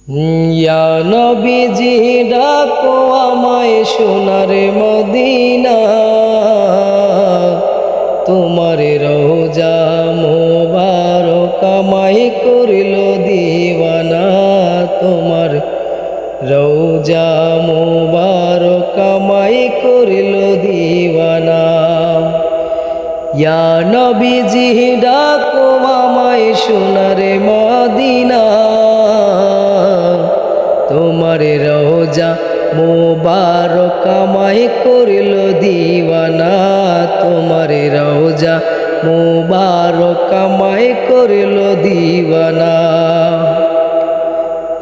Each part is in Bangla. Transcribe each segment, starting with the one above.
ইয়া নবীজি ডাকো আমায় সোনার মদিনা, তোমার রওজা মোবারক আমায় করিল দিওয়ানা, তোমার রওজা মোবারক আমায় করিল দিওয়ানা। ইয়া নবীজি ডাকো আমায় সোনার মদিনা, তোমার রওজা মোবারক আমায় করিল দিওয়ানা, তোমার রওজা মোবারক আমায় করিল দিওয়ানা।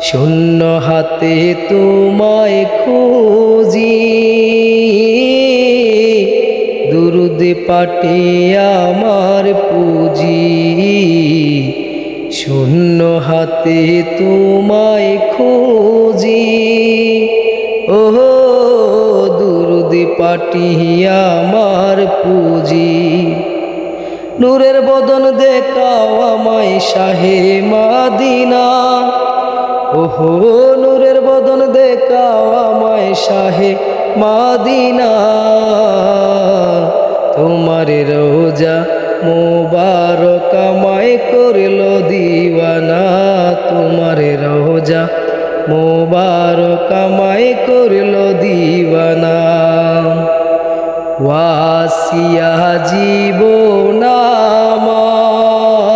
শূন্য হাতে তোমায় খুঁজি, দুরুদ পাঠিয়ে আমার পুঁজি, শূন্য হাতে তোমায় খুঁজি, ও দুরুদ পাঠিয়ে আমার পুঁজি। নূরের বদন দেখাও আমায় শাহে মদিনা, ওহো নূরের বদন দেখাও আমায় শাহে মদিনা, তোমার রওজা মোবারক আমায় করিল দিওয়ানা, তোমার রওজা মোবারক আমায় করিল দিওয়ানা। ওয়াসিয়া জীবন আমার,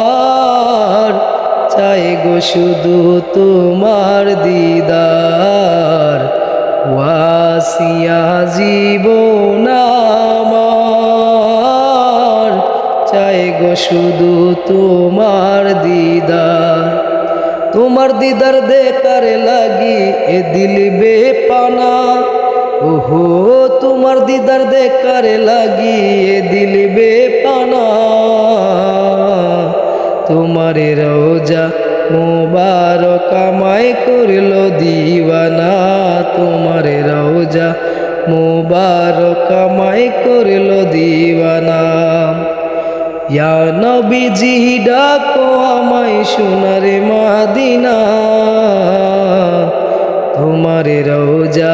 চাই গো শুধু তোমার দিদার, ওয়াসিয়া জীবন আমার, চাই গো শুধু তোমার দিদার। তোমার দিদার দেখার লাগি এ দিল বেপানা, ওহো তোমার দিদার দেখার লাগি এ দিল বেপানা, তোমার রওজা মোবারক আমায় করিল দিওয়ানা, তোমার রওজা মোবারক আমায় করিল দিওয়ানা। ইয়া নবীজি ডাকো আমায় সোনার মদিনা, তোমার রওজা